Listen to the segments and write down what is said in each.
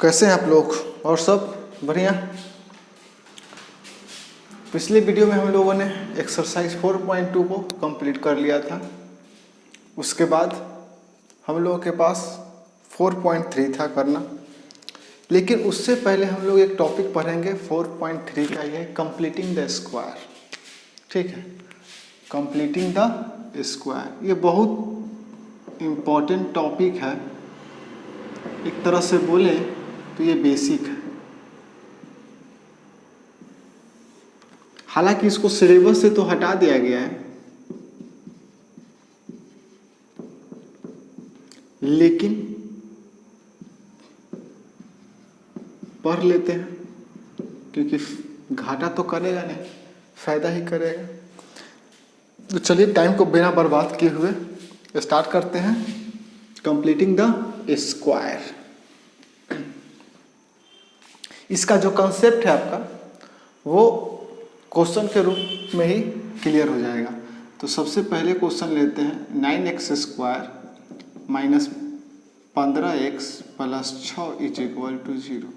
कैसे हैं आप लोग? और सब बढ़िया। पिछले वीडियो में हम लोगों ने एक्सरसाइज 4.2 को कंप्लीट कर लिया था। उसके बाद हम लोगों के पास 4.3 था करना, लेकिन उससे पहले हम लोग एक टॉपिक पढ़ेंगे 4.3 का, ये कंप्लीटिंग द स्क्वायर। ठीक है, कंप्लीटिंग द स्क्वायर ये बहुत इम्पॉर्टेंट टॉपिक है। एक तरह से बोले तो ये बेसिक है। हालांकि इसको सिलेबस से तो हटा दिया गया है, लेकिन पढ़ लेते हैं क्योंकि घाटा तो करेगा नहीं, फायदा ही करेगा। तो चलिए टाइम को बिना बर्बाद किए हुए स्टार्ट करते हैं कंप्लीटिंग द स्क्वायर। इसका जो कंसेप्ट है आपका वो क्वेश्चन के रूप में ही क्लियर हो जाएगा। तो सबसे पहले क्वेश्चन लेते हैं 9x square minus 15x plus 6 is equal to 0।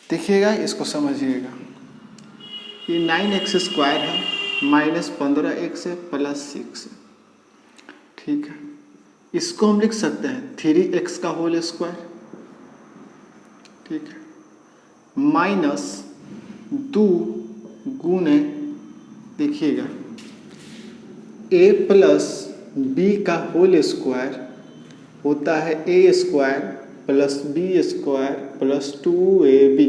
देखिएगा, इसको समझिएगा। ये 9x स्क्वायर है माइनस 15x है प्लस 6 है। ठीक है, इसको हम लिख सकते हैं 3x का होल स्क्वायर। ठीक है, माइनस 2 गुने, देखिएगा, a प्लस बी का होल स्क्वायर होता है a square plus b square plus 2ab,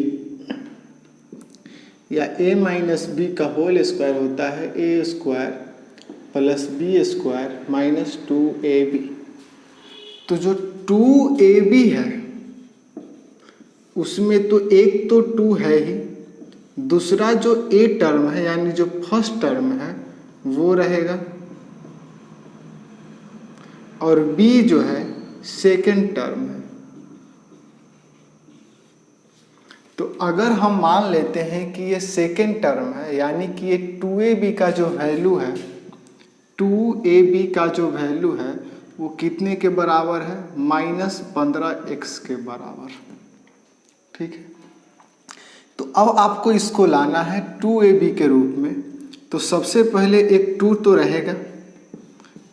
या a माइनस बी का होल स्क्वायर होता है a square plus b square minus 2ab। तो जो 2ab है उसमें तो एक तो 2 है ही, दूसरा जो a टर्म है यानी जो फर्स्ट टर्म है वो रहेगा, और b जो है सेकेंड टर्म है। तो अगर हम मान लेते हैं कि ये सेकेंड टर्म है, यानी कि ये 2ab का जो वैल्यू है, 2ab का जो वैल्यू है वो कितने के बराबर है? माइनस 15x के बराबर। ठीक है, तो अब आपको इसको लाना है 2ab के रूप में। तो सबसे पहले एक 2 तो रहेगा,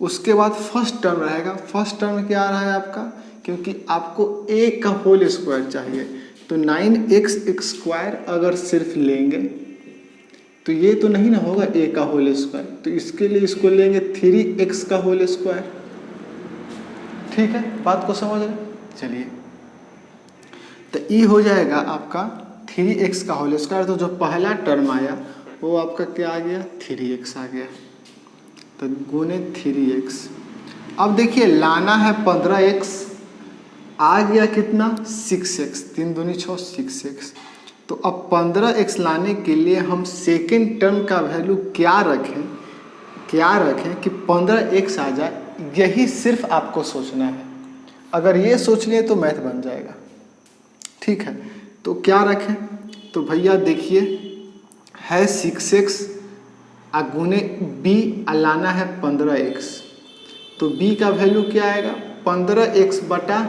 उसके बाद फर्स्ट टर्म रहेगा। फर्स्ट टर्म क्या आ रहा है आपका? क्योंकि आपको a का होल स्क्वायर चाहिए, तो 9x स्क्वायर अगर सिर्फ लेंगे तो ये तो नहीं ना होगा a का होल स्क्वायर, तो इसके लिए इसको लेंगे 3x का होल स्क्वायर। ठीक है, बात को समझ रहे? चलिए, तो ये हो जाएगा आपका 3x का होल स्क्वायर। तो जो पहला टर्म आया वो आपका क्या आ गया? 3x आ गया। तो गुने 3x। अब देखिए, लाना है 15x, आ गया कितना? 6x, 3 दूनी 6, 6x। तो अब 15x लाने के लिए हम सेकेंड टर्म का वैल्यू क्या रखें कि 15x आ जाए, यही सिर्फ आपको सोचना है। अगर ये सोच लिए तो मैथ बन जाएगा। ठीक है, तो क्या रखें? तो भैया देखिए, है 6x गुने b, लाना है 15x। तो b का वैल्यू क्या आएगा? 15x बटा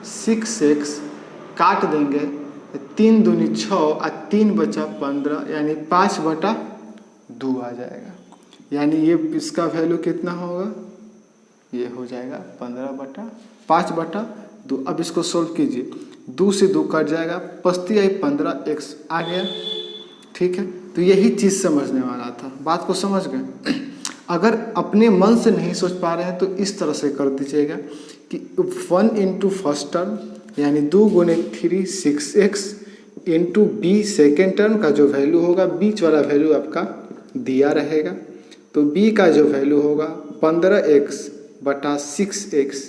6x, काट देंगे 3 दूनी 6 और 3 बचा 15, यानी 5 बटा 2 आ जाएगा। यानी ये इसका वैल्यू कितना होगा? ये हो जाएगा 15 बटा 5 बटा 2। अब इसको सोल्व कीजिए, 2 से 2 कट जाएगा, 15x आ गया। ठीक है, तो यही चीज़ समझने वाला था। बात को समझ गए? अगर अपने मन से नहीं सोच पा रहे हैं तो इस तरह से कर दीजिएगा कि 1 इंटू फर्स्ट टर्म यानी 2 गुने 3 6x into b second term का जो वैल्यू होगा, बीच वाला वैल्यू आपका दिया रहेगा। तो b का जो वैल्यू होगा 15x बटा 6x,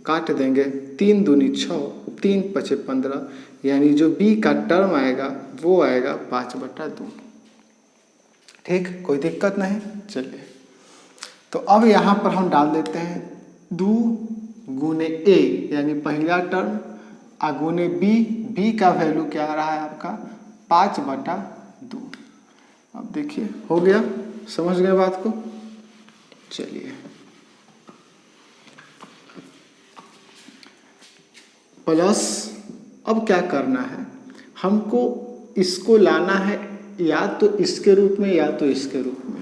काट देंगे 3 दूनी 6, 3 पचे 15, यानी जो b का टर्म आएगा वो आएगा 5 बटा 2। ठीक, कोई दिक्कत नहीं। चलिए, तो अब यहाँ पर हम डाल देते हैं 2 गुने a यानी पहला टर्म गुने b का वैल्यू क्या आ रहा है आपका? 5 बटा 2। अब देखिए, हो गया, समझ गए बात को? चलिए, प्लस अब क्या करना है, हमको इसको लाना है या तो इसके रूप में या तो इसके रूप में।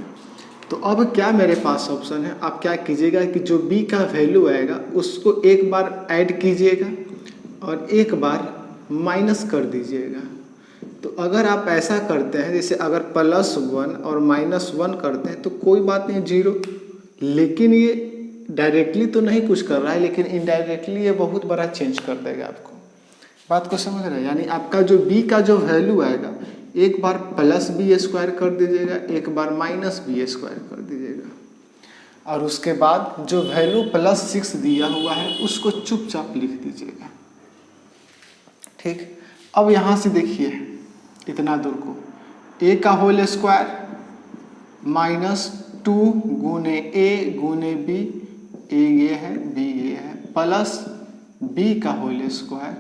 तो अब क्या मेरे पास ऑप्शन है, आप क्या कीजिएगा कि जो b का वैल्यू आएगा उसको एक बार ऐड कीजिएगा और एक बार माइनस कर दीजिएगा। तो अगर आप ऐसा करते हैं, जैसे अगर +1 और -1 करते हैं तो कोई बात नहीं, 0। लेकिन ये डायरेक्टली तो नहीं कुछ कर रहा है, लेकिन इनडायरेक्टली ये बहुत बड़ा चेंज कर देगा आपको। बात को समझ रहे हैं? यानी आपका जो b का जो वैल्यू आएगा एक बार +b² कर दीजिएगा, एक बार -b² कर दीजिएगा और उसके बाद जो वैल्यू +6 दिया हुआ है उसको चुपचाप लिख दीजिएगा। ठीक, अब यहाँ से देखिए इतना दूर को a का होल स्क्वायर -2 गुने a गुने b, a ये है b ये है, प्लस b का होल स्क्वायर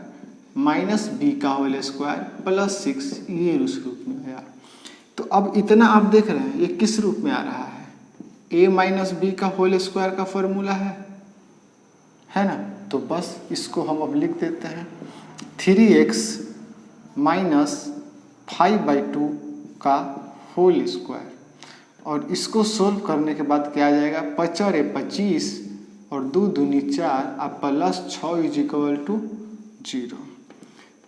माइनस b का होल स्क्वायर +6, ये उस रूप में आया। तो अब इतना आप देख रहे हैं ये किस रूप में आ रहा है, a माइनस b का होल स्क्वायर का फॉर्मूला है ना। तो बस इसको हम अब लिख देते हैं 3x माइनस 5/2 का होल स्क्वायर, और इसको सोल्व करने के बाद क्या आ जाएगा, 5 और 25 और 2 दूनी 4 और +6 = 0।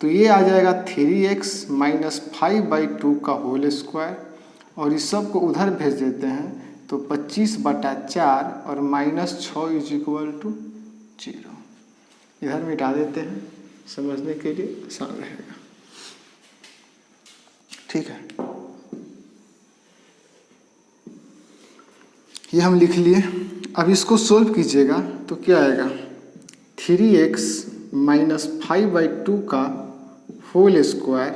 तो ये आ जाएगा 3x माइनस 5/2 का होल स्क्वायर, और इस सब को उधर भेज देते हैं तो 25/4 और -6 = 0। इधर मिटा देते हैं, समझने के लिए आसान रहेगा। ठीक है, ये हम लिख लिए। अब इसको सोल्व कीजिएगा तो क्या आएगा, 3x माइनस 5/2 का होल स्क्वायर,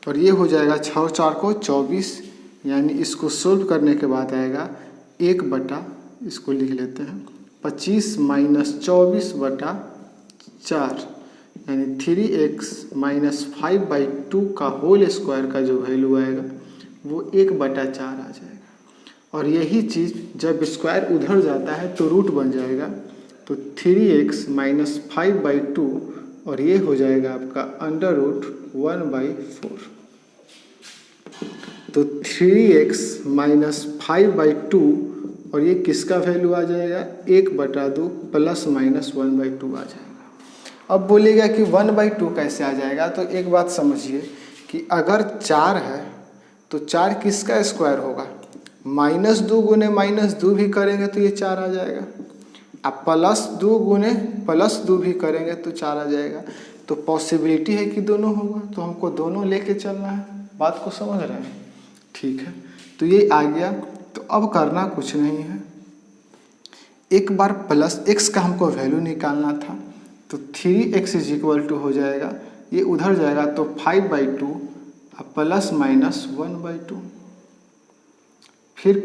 और ये हो जाएगा 6 और 4 को 24, यानी इसको सोल्व करने के बाद आएगा 1/, इसको लिख लेते हैं 25 माइनस 24/4, यानी 3x माइनस 5/2 का होल स्क्वायर का जो वैल्यू आएगा वो 1/4 आ जाएगा। और यही चीज़ जब स्क्वायर उधर जाता है तो रूट बन जाएगा, तो 3x माइनस 5/2 और ये हो जाएगा आपका √1/4। तो 3x माइनस 5/2 और ये किसका वैल्यू आ जाएगा, 1/2 ± 1/2 आ जाएगा। अब बोलेगा कि 1/2 कैसे आ जाएगा, तो एक बात समझिए कि अगर 4 है तो 4 किसका स्क्वायर होगा, -2 गुने -2 भी करेंगे तो ये 4 आ जाएगा, अब +2 गुने +2 भी करेंगे तो 4 आ जाएगा। तो पॉसिबिलिटी है कि दोनों होगा, तो हमको दोनों लेके चलना है। बात को समझ रहे हैं? ठीक है, तो ये आ गया। तो अब करना कुछ नहीं है, एक बार +x का हमको वैल्यू निकालना था, तो 3x = हो जाएगा, ये उधर जाएगा तो 5/2 ± 1/2, फिर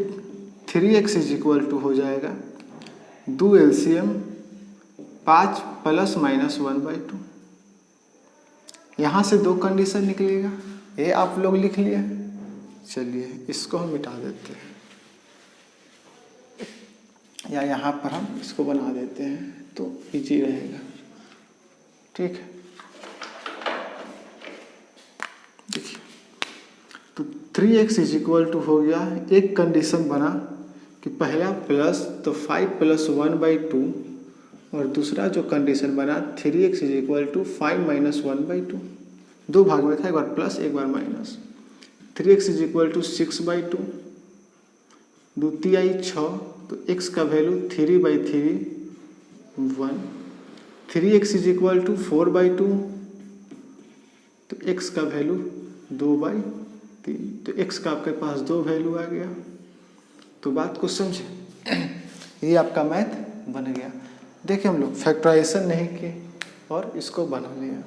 3x = हो जाएगा 2 LCM 5 ± 1/2। यहाँ से 2 कंडीशन निकलेगा, ये आप लोग लिख लिए। चलिए इसको हम मिटा देते हैं, या यहाँ पर हम इसको बना देते हैं तो इजी रहेगा। ठीक है, देखिए तो 3x = हो गया, एक कंडीशन बना कि पहला प्लस तो 5 + 1/2, और दूसरा जो कंडीशन बना 3x = 5 - 1/2, 2 भाग में था, एक बार प्लस एक बार माइनस। 3x = 6/2, 2 × 6, तो x का वैल्यू 3/3 1। 3x = 4/2, तो x का वैल्यू 2/3, तो x का आपके पास 2 वैल्यू आ गया। तो बात को समझे, ये आपका मैथ बन गया। देखिए हम लोग फैक्टराइजेशन नहीं किए और इसको बना लिया।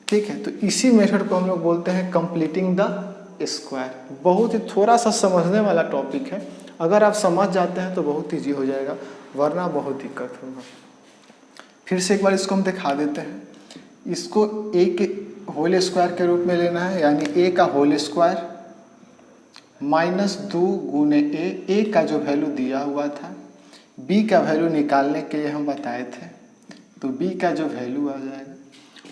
ठीक है, तो इसी मेथड को हम लोग बोलते हैं कंप्लीटिंग द स्क्वायर। बहुत ही थोड़ा सा समझने वाला टॉपिक है, अगर आप समझ जाते हैं तो बहुत ईजी हो जाएगा, वरना बहुत दिक्कत होगा। फिर से एक बार इसको हम दिखा देते हैं। इसको a के होल स्क्वायर के रूप में लेना है, यानी a का होल स्क्वायर -2 गुने a का जो वैल्यू दिया हुआ था, b का वैल्यू निकालने के लिए हम बताए थे, तो b का जो वैल्यू आ जाएगा,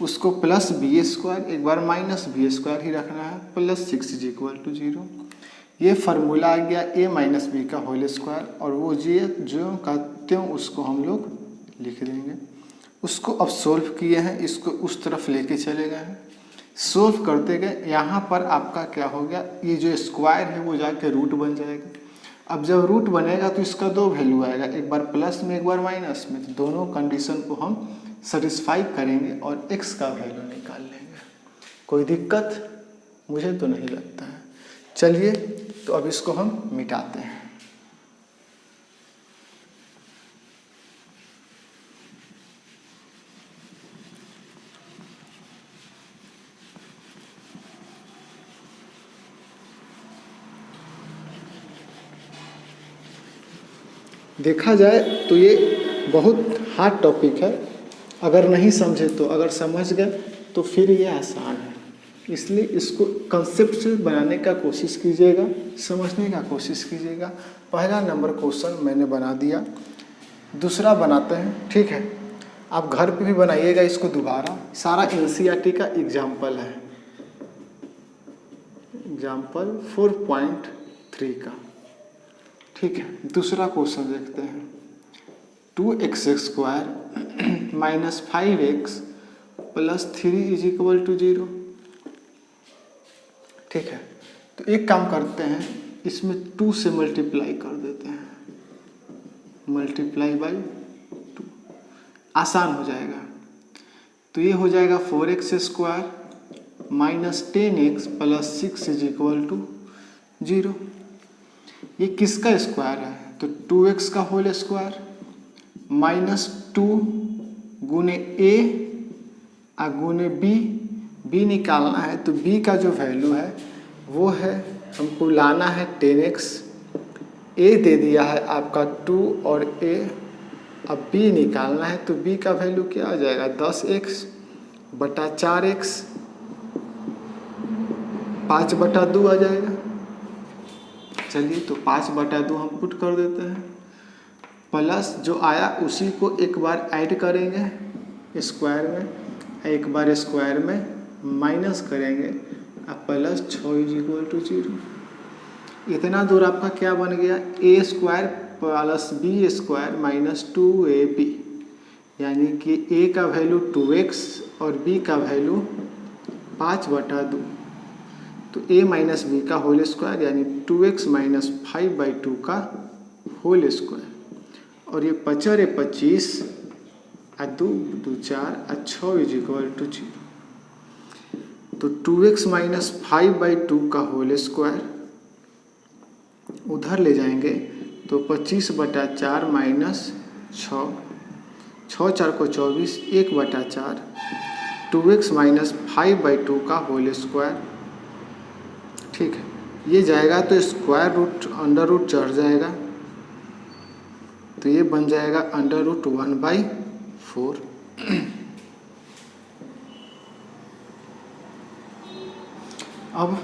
उसको प्लस बी स्क्वायर, एक बार माइनस बी स्क्वायर ही रखना है, प्लस 6 इज इक्वल टू 0। ये फार्मूला आ गया a माइनस बी का होल स्क्वायर, और वो जो का त्यों उसको हम लोग लिख देंगे। उसको अब सोल्व किए हैं, इसको उस तरफ लेके चले गए हैं, सोल्व करते गए। यहाँ पर आपका क्या हो गया, ये जो स्क्वायर है वो जाके रूट बन जाएगा। अब जब रूट बनेगा तो इसका दो वैल्यू आएगा, एक बार प्लस में एक बार माइनस में, तो दोनों कंडीशन को हम सेटिस्फाई करेंगे और x का वैल्यू निकाल लेंगे। कोई दिक्कत मुझे तो नहीं लगता है। चलिए तो अब इसको हम मिटाते हैं। देखा जाए तो ये बहुत हार्ड टॉपिक है, अगर नहीं समझे तो, अगर समझ गए तो फिर ये आसान है। इसलिए इसको कंसेप्ट से बनाने का कोशिश कीजिएगा, समझने का कोशिश कीजिएगा। पहला नंबर क्वेश्चन मैंने बना दिया, दूसरा बनाते हैं, ठीक है। आप घर पे भी बनाइएगा इसको दोबारा, सारा एनसीईआरटी का एग्जाम्पल है, एग्जाम्पल 4.3 का, ठीक है। दूसरा क्वेश्चन देखते हैं, 2x square minus 5x plus 3 is equal to 0, ठीक है। तो एक काम करते हैं, इसमें 2 से मल्टीप्लाई कर देते हैं, मल्टीप्लाई बाई 2, आसान हो जाएगा। तो ये हो जाएगा 4x square minus 10x plus 6 is equal to 0। ये किसका स्क्वायर है, तो 2x का होल स्क्वायर माइनस 2 गुने a गुने b निकालना है। तो b का जो वैल्यू है वो है, हमको लाना है 10x, a दे दिया है आपका 2 और a, अब b निकालना है। तो b का वैल्यू क्या आ जाएगा, 10x बटा 4x, 5/2 आ जाएगा। चलिए तो 5/2 हम पुट कर देते हैं, प्लस जो आया उसी को एक बार ऐड करेंगे स्क्वायर में, एक बार स्क्वायर में माइनस करेंगे, अब प्लस 6 इज इक्वल टू 0। इतना दूर आपका क्या बन गया, a square plus b square minus 2ab, यानी कि a का वैल्यू 2x और b का वैल्यू 5/2। तो a माइनस बी का होल स्क्वायर यानी 2x माइनस 5/2 का होल स्क्वायर, और ये 25 और 2 4 और 6 इज इक्वल टू 0। तो 2x माइनस 5/2 का होल स्क्वायर उधर ले जाएंगे तो 25/4 माइनस 6, 6 4 को 24, 1/4, 2x माइनस 5/2 का होल स्क्वायर, ठीक है। ये जाएगा तो स्क्वायर रूट अंडर रूट चढ़ जाएगा, तो ये बन जाएगा √1/4। अब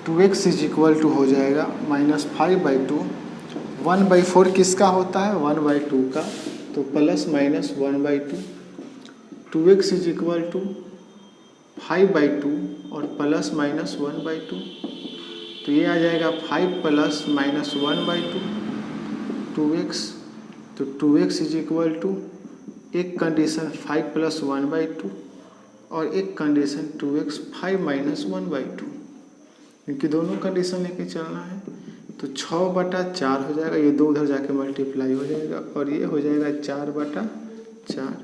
2x इज इक्वल टू हो जाएगा -5/2, 1/4 किसका होता है, 1/2 का, तो plus minus 1/2, 2x is equal to 5/2 और प्लस माइनस 1/2, तो ये आ जाएगा 5 प्लस माइनस 1/2 2x। तो 2x इज इक्वल टू एक कंडीशन 5 प्लस 1/2 और एक कंडीशन 2x 5 माइनस 1/2, क्योंकि दोनों कंडीशन लेके चलना है। तो 6/4 हो जाएगा, ये 2 उधर जाके मल्टीप्लाई हो जाएगा और ये हो जाएगा 4/4।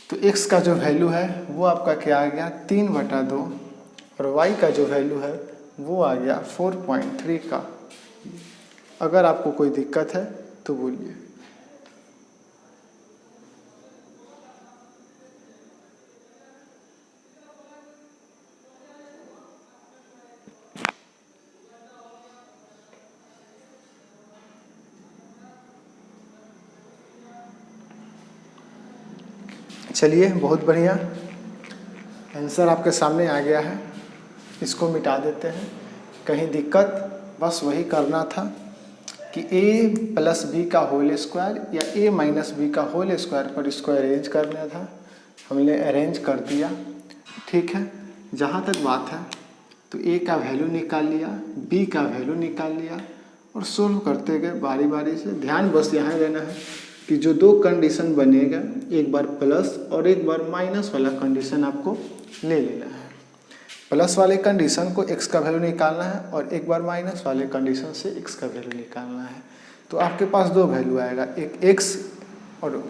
तो x का जो वैल्यू है वो आपका क्या आ गया 3/2 और y का जो वैल्यू है वो आ गया 4.3 का। अगर आपको कोई दिक्कत है तो बोलिए। चलिए बहुत बढ़िया, आंसर आपके सामने आ गया है, इसको मिटा देते हैं। कहीं दिक्कत, बस वही करना था कि a प्लस बी का होल स्क्वायर या a माइनस बी का होल स्क्वायर पर इसको अरेंज करना था, हमने अरेंज कर दिया। ठीक है, जहाँ तक बात है तो a का वैल्यू निकाल लिया, b का वैल्यू निकाल लिया और सोल्व करते गए बारी बारी से। ध्यान बस यहाँ देना है कि जो दो कंडीशन बनेगा, एक बार प्लस और एक बार माइनस वाला कंडीशन आपको ले लेना है। प्लस वाले कंडीशन को x का वैल्यू निकालना है और एक बार माइनस वाले कंडीशन से x का वैल्यू निकालना है। तो आपके पास दो वैल्यू आएगा, एक x और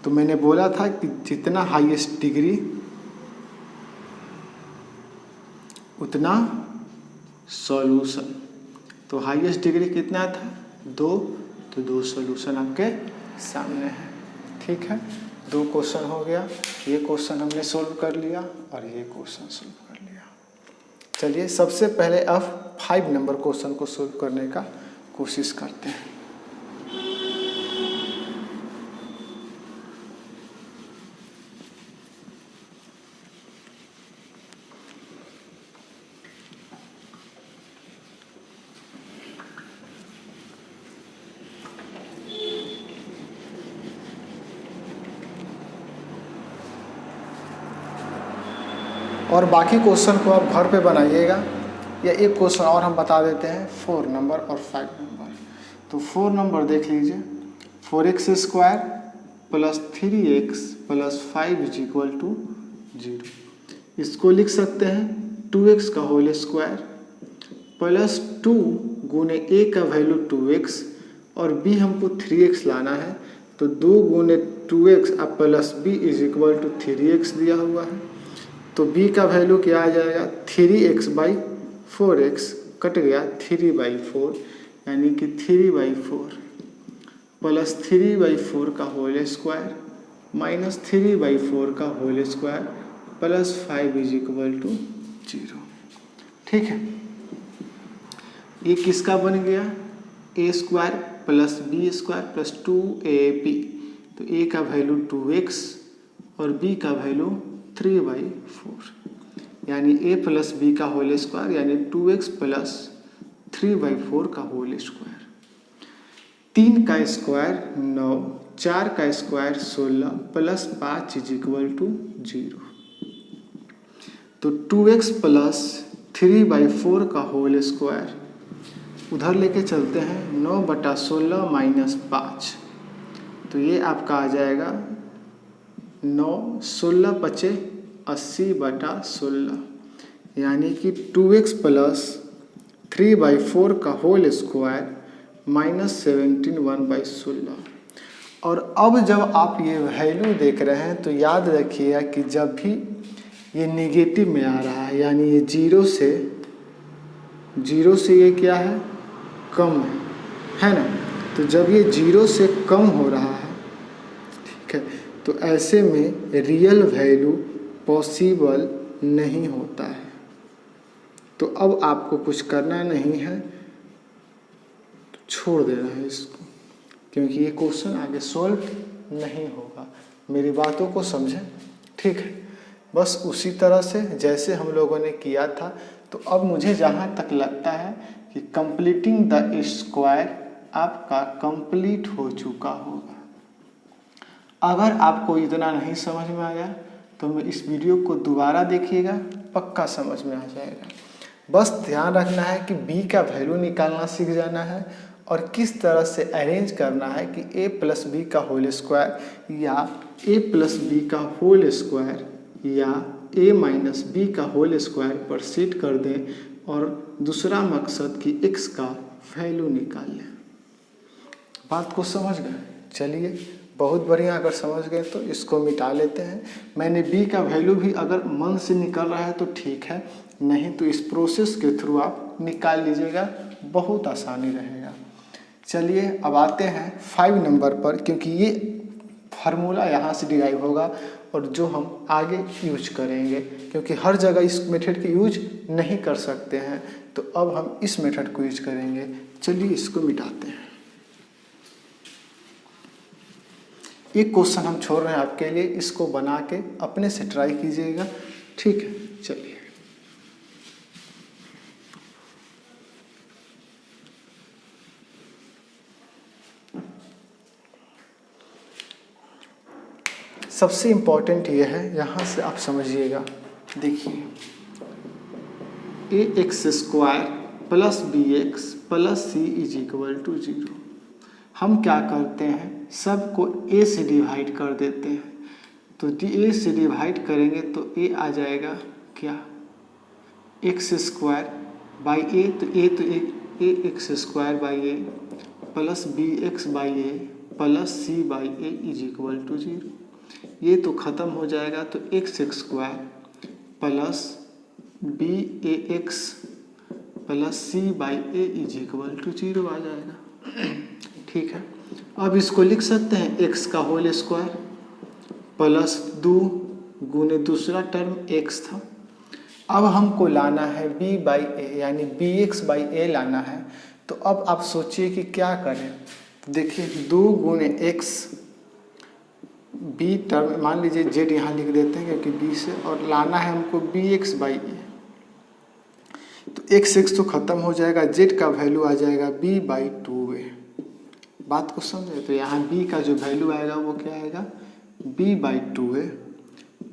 तो मैंने बोला था कि जितना हाईएस्ट डिग्री उतना सॉल्यूशन। तो हाईएस्ट डिग्री कितना था? 2, तो 2 सॉल्यूशन आपके सामने है। ठीक है, 2 क्वेश्चन हो गया। ये क्वेश्चन हमने सोल्व कर लिया और ये क्वेश्चन सोल्व कर लिया। चलिए सबसे पहले अब 5 नंबर क्वेश्चन को सोल्व करने का कोशिश करते हैं। और बाकी क्वेश्चन को आप घर पे बनाइएगा, या एक क्वेश्चन और हम बता देते हैं 4 नंबर और 5 नंबर। तो 4 नंबर देख लीजिए, 4x square plus 3x plus 5 is equal to 0। इसको लिख सकते हैं 2x का होल स्क्वायर प्लस 2 गुने a का वैल्यू 2x और b हमको 3x लाना है, तो 2 गुने 2x अब plus b is equal to 3x दिया हुआ है। तो b का वैल्यू क्या आ जाएगा? 3x बाई 4x कट गया 3/4, यानी कि 3/4 प्लस 3/4 का होल स्क्वायर माइनस 3/4 का whole square plus 5 is equal to 0। ठीक है, ये किसका बन गया? a square plus b square plus 2ab। तो a का वैल्यू 2x और b का वैल्यू 3/4, यानी a प्लस b का होल स्क्वायर यानी 2x प्लस 3/4 का होल स्क्वायर। 3 का स्क्वायर 9, 4 का square 16 plus 5 is equal to 0। तो 2x प्लस 3/4 का होल स्क्वायर उधर लेके चलते हैं, 9/16 माइनस 5, तो ये आपका आ जाएगा 9, 16 पचे 80/16, यानी कि 2x प्लस 3/4 का होल स्क्वायर माइनस 17 1/16। और अब जब आप ये वैल्यू देख रहे हैं तो याद रखिएगा कि जब भी ये नेगेटिव में आ रहा है, यानी ये 0 से ये क्या है? कम है ना। तो जब ये 0 से कम हो रहा है, ठीक है, तो ऐसे में रियल वैल्यू पॉसिबल नहीं होता है। तो अब आपको कुछ करना नहीं है, तो छोड़ देना है इसको, क्योंकि ये क्वेश्चन आगे सॉल्व नहीं होगा। मेरी बातों को समझें, ठीक है। बस उसी तरह से जैसे हम लोगों ने किया था। तो अब मुझे जहाँ तक लगता है कि कंप्लीटिंग द स्क्वायर आपका कंप्लीट हो चुका होगा। अगर आपको इतना नहीं समझ में आया तो मैं इस वीडियो को दोबारा देखिएगा, पक्का समझ में आ जाएगा। बस ध्यान रखना है कि b का वैल्यू निकालना सीख जाना है और किस तरह से अरेंज करना है कि a प्लस बी का होल स्क्वायर या a प्लस बी का होल स्क्वायर या a माइनस बी का होल स्क्वायर पर सेट कर दें, और दूसरा मकसद कि x का वैल्यू निकाल लें। बात को समझ गए? चलिए बहुत बढ़िया। अगर समझ गए तो इसको मिटा लेते हैं। मैंने b का वैल्यू भी अगर मन से निकल रहा है तो ठीक है, नहीं तो इस प्रोसेस के थ्रू आप निकाल लीजिएगा, बहुत आसानी रहेगा। चलिए अब आते हैं 5 नंबर पर, क्योंकि ये फार्मूला यहाँ से डिराइव होगा और जो हम आगे यूज करेंगे, क्योंकि हर जगह इस मेथड की यूज नहीं कर सकते हैं, तो अब हम इस मेथड को यूज करेंगे। चलिए इसको मिटाते हैं। एक क्वेश्चन हम छोड़ रहे हैं आपके लिए, इसको बना के अपने से ट्राई कीजिएगा, ठीक है। चलिए सबसे इम्पॉर्टेंट ये है, यहाँ से आप समझिएगा। देखिए a x square plus b x plus c is equal to 0। हम क्या करते हैं, सबको ए से डिवाइड कर देते हैं। तो ए से डिवाइड करेंगे तो ए आ जाएगा क्या, एक्स स्क्वायर बाई ए, तो a x square by a plus b x by a plus c by a is equal to 0। ये तो ख़त्म हो जाएगा, तो x square plus b a x plus c by a is equal to 0 आ जाएगा। ठीक है, अब इसको लिख सकते हैं एक्स का होल स्क्वायर प्लस 2 गुने दूसरा टर्म एक्स था। अब हमको लाना है b बाई ए, यानी बी एक्स बाई ए लाना है। तो अब आप सोचिए कि क्या करें। देखिए 2 गुने एक्स, बी टर्म मान लीजिए जेड यहाँ लिख देते हैं क्योंकि बी से, और लाना है हमको बी एक्स बाई ए। तो एक्स तो ख़त्म हो जाएगा, जेड का वैल्यू आ जाएगा b बाई 2a। बात को समझे, तो यहाँ b का जो वैल्यू आएगा वो क्या आएगा, b बाई 2a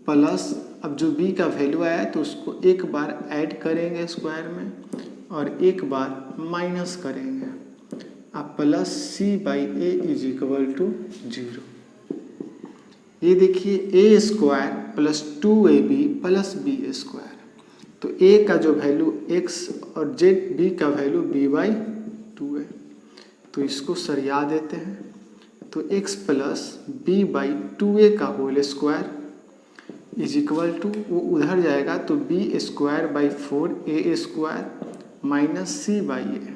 प्लस, अब जो b का वैल्यू आया तो उसको एक बार ऐड करेंगे स्क्वायर में और एक बार माइनस करेंगे, अब plus c by a is equal to 0। ये देखिए a square plus 2ab plus b square, तो a का जो वैल्यू x और जेड b का वैल्यू b बाई 2a, तो इसको सरिया देते हैं। तो x plus b by 2a का whole square is equal to, वो उधर जाएगा तो b square by 4a square minus c by a।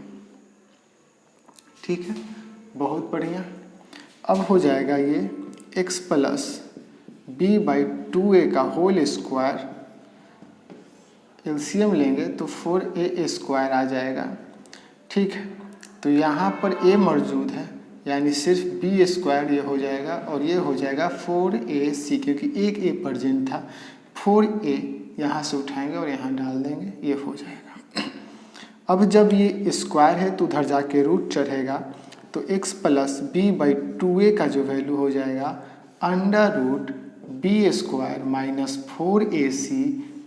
ठीक है, बहुत बढ़िया। अब हो जाएगा ये x plus b by 2a का होल स्क्वायर, एलसीएम लेंगे तो 4a स्क्वायर आ जाएगा। ठीक है, तो यहाँ पर a मौजूद है, यानी सिर्फ b स्क्वायर ये हो जाएगा और ये हो जाएगा 4ac, क्योंकि एक a प्रेजेंट था। 4a यहाँ से उठाएंगे और यहाँ डाल देंगे, ये हो जाएगा। अब जब ये स्क्वायर है तो उधर जाके रूट चढ़ेगा, तो x plus b by 2a का जो वैल्यू हो जाएगा under root b square minus 4ac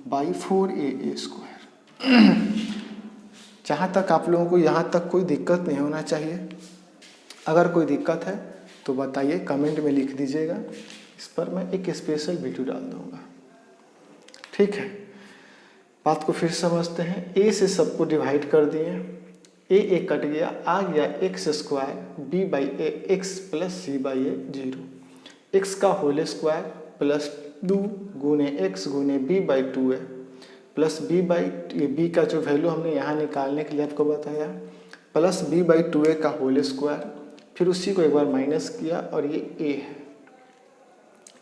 by 4a square. जहाँ तक आप लोगों को यहाँ तक कोई दिक्कत नहीं होना चाहिए। अगर कोई दिक्कत है तो बताइए, कमेंट में लिख दीजिएगा, इस पर मैं एक स्पेशल वीडियो डाल दूँगा। ठीक है, बात को फिर समझते हैं। a से सबको डिवाइड कर दिए, a कट गया, आ गया x square b by a x plus c by a 0। X का होल स्क्वायर प्लस 2 गुने एक्स गुने b by 2a plus b by, b का जो वैल्यू हमने यहाँ निकालने के लिए आपको बताया, प्लस b बाई 2a का होल स्क्वायर, फिर उसी को एक बार माइनस किया और ये a है,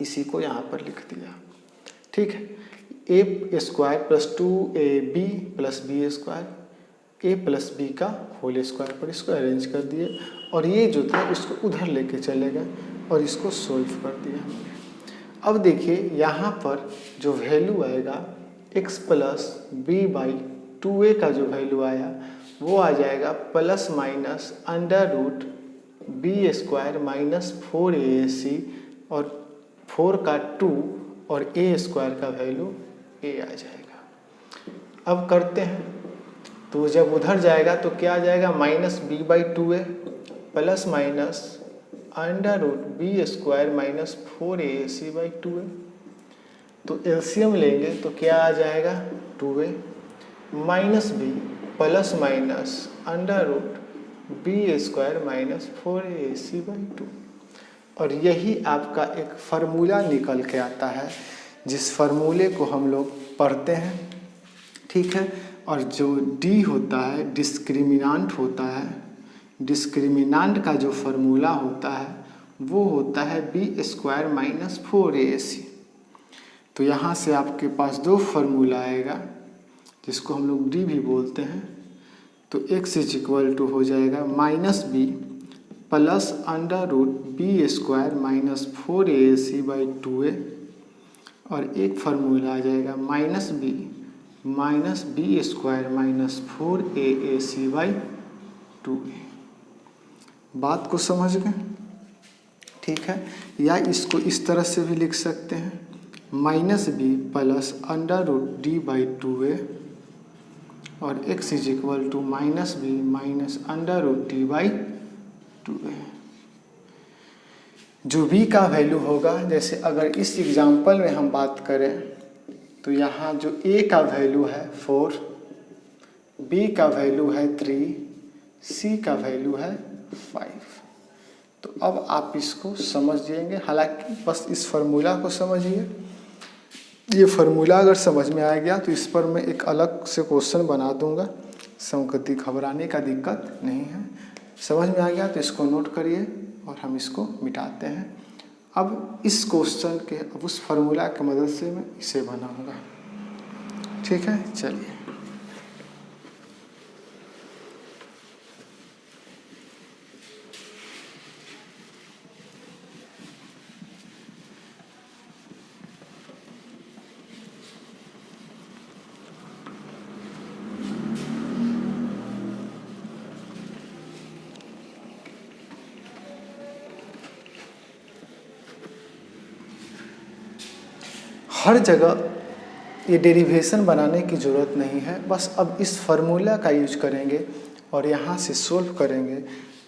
इसी को यहाँ पर लिख दिया। ठीक है, a square plus 2ab plus b square, a plus b का होल स्क्वायर पर इसको अरेंज कर दिए और ये जो था इसको उधर लेके चले गए और इसको सोल्व कर दिया हमने। अब देखिए यहाँ पर जो वैल्यू आएगा x plus b by 2a का जो वैल्यू आया वो आ जाएगा plus minus under root b square minus 4ac और 4 का 2 और a स्क्वायर का वैल्यू a आ जाएगा। अब करते हैं, तो जब उधर जाएगा तो क्या आ जाएगा, minus b by 2a plus minus under root b square minus 4ac by 2a। तो एलसीएम लेंगे तो क्या आ जाएगा, 2a minus b plus minus under root b square minus 4ac by 2। और यही आपका एक फार्मूला निकल के आता है, जिस फार्मूले को हम लोग पढ़ते हैं। ठीक है, और जो d होता है डिस्क्रिमिनांट होता है, डिस्क्रिमिनांट का जो फार्मूला होता है वो होता है b स्क्वायर माइनस 4ac। तो यहाँ से आपके पास दो फार्मूला आएगा जिसको हम लोग d भी बोलते हैं। तो x इज इक्वल टू हो जाएगा minus b plus under root b square minus 4ac by 2a, और एक फार्मूला आ जाएगा minus b square minus 4ac by 2a। बात को समझ गए? ठीक है, या इसको इस तरह से भी लिख सकते हैं -b plus under root d by 2a और x is equal to -b minus under root d by 2a। जो b का वैल्यू होगा, जैसे अगर इस एग्जाम्पल में हम बात करें तो यहाँ जो a का वैल्यू है 4, b का वैल्यू है 3, c का वैल्यू है 5। तो अब आप इसको समझ जाएंगे, हालांकि बस इस फार्मूला को समझिए। ये फार्मूला अगर समझ में आ गया तो इस पर मैं एक अलग से क्वेश्चन बना दूंगा, संगति घबराने का दिक्कत नहीं है। समझ में आ गया तो इसको नोट करिए और हम इसको मिटाते हैं। अब इस क्वेश्चन के अब उस फार्मूला की मदद से मैं इसे बनाऊंगा। ठीक है, चलिए। हर जगह ये डेरिवेशन बनाने की ज़रूरत नहीं है, बस अब इस फार्मूला का यूज करेंगे और यहाँ से सोल्व करेंगे।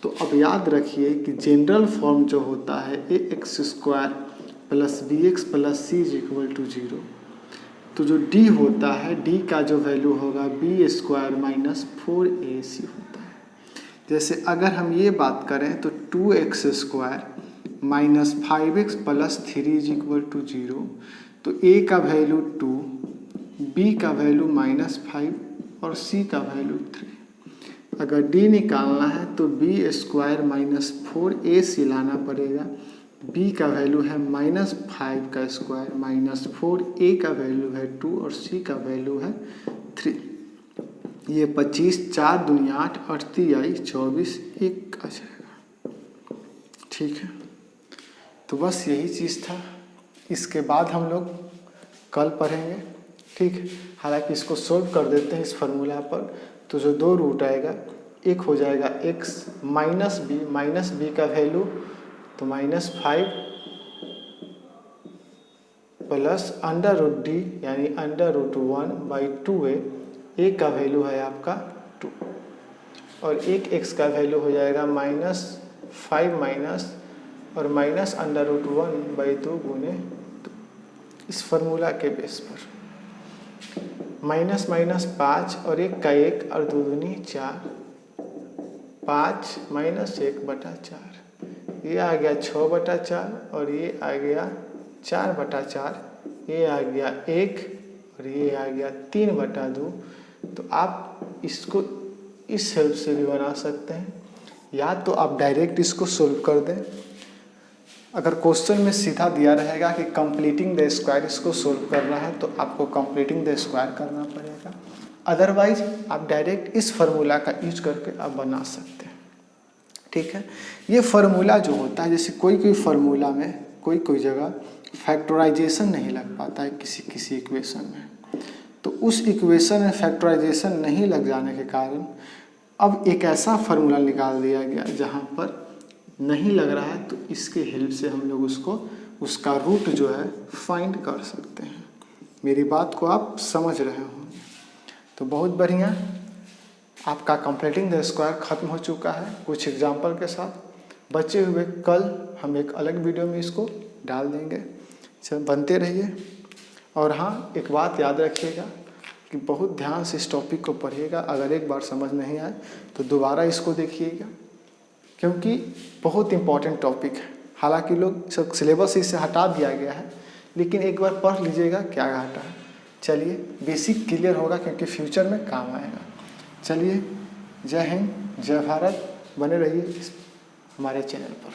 तो अब याद रखिए कि जनरल फॉर्म जो होता है ax² plus bx plus c is equal to 0। तो जो d होता है, d का जो वैल्यू होगा b² माइनस 4ac होता है। जैसे अगर हम ये बात करें तो 2x² minus 5x plus 3 is equal to 0। तो a का वैल्यू 2, b का वैल्यू -5 और c का वैल्यू 3। अगर d निकालना है तो b² माइनस 4ac लाना पड़ेगा। b का वैल्यू है -5 का स्क्वायर माइनस 4, a का वैल्यू है 2 और c का वैल्यू है 3। ये 25, 4 दूनी 8, 38 आई 24, 1 आ जाएगा। ठीक है, तो बस यही चीज़ था। इसके बाद हम लोग कल पढ़ेंगे। ठीक है, हालांकि इसको सोल्व कर देते हैं इस फार्मूला पर। तो जो 2 रूट आएगा, एक हो जाएगा x माइनस b का वैल्यू तो -5 प्लस अंडर रूट डी यानी under root 1 by 2a। a का वैल्यू है आपका 2 और एक x का वैल्यू हो जाएगा -5 माइनस और माइनस अंडर रूट 1 बाई 2 गुने 2। इस फार्मूला के बेस पर माइनस 5 और 1 का 1 और 2 दूनी 4, 5 माइनस 1/4। ये आ गया 6/4 और ये आ गया 4/4। ये आ गया 1 और ये आ गया 3/2। तो आप इसको इस हेल्प से भी बना सकते हैं, या तो आप डायरेक्ट इसको सोल्व कर दें। अगर क्वेश्चन में सीधा दिया रहेगा कि कंप्लीटिंग द स्क्वायर, इसको सोल्व करना है तो आपको कंप्लीटिंग द स्क्वायर करना पड़ेगा। अदरवाइज आप डायरेक्ट इस फार्मूला का यूज करके आप बना सकते हैं। ठीक है, ये फार्मूला जो होता है, जैसे कोई फार्मूला में कोई जगह फैक्टराइजेशन नहीं लग पाता है किसी इक्वेशन में, तो उस इक्वेशन में फैक्टराइजेशन नहीं लग जाने के कारण अब एक ऐसा फार्मूला निकाल दिया गया जहाँ पर नहीं लग रहा है, तो इसके हेल्प से हम लोग उसका रूट जो है फाइंड कर सकते हैं। मेरी बात को आप समझ रहे होंगे। तो बहुत बढ़िया, आपका कंप्लीटिंग द स्क्वायर ख़त्म हो चुका है कुछ एग्जाम्पल के साथ। बचे हुए कल हम एक अलग वीडियो में इसको डाल देंगे। चल बनते रहिए। और हाँ, एक बात याद रखिएगा कि बहुत ध्यान से इस टॉपिक को पढ़िएगा। अगर एक बार समझ नहीं आए तो दोबारा इसको देखिएगा, क्योंकि बहुत इम्पॉर्टेंट टॉपिक है। हालांकि लोग सब सिलेबस इसे हटा दिया गया है, लेकिन एक बार पढ़ लीजिएगा क्या घाटा है। चलिए, बेसिक क्लियर होगा क्योंकि फ्यूचर में काम आएगा। चलिए, जय हिंद, जय भारत। बने रहिए हमारे चैनल पर।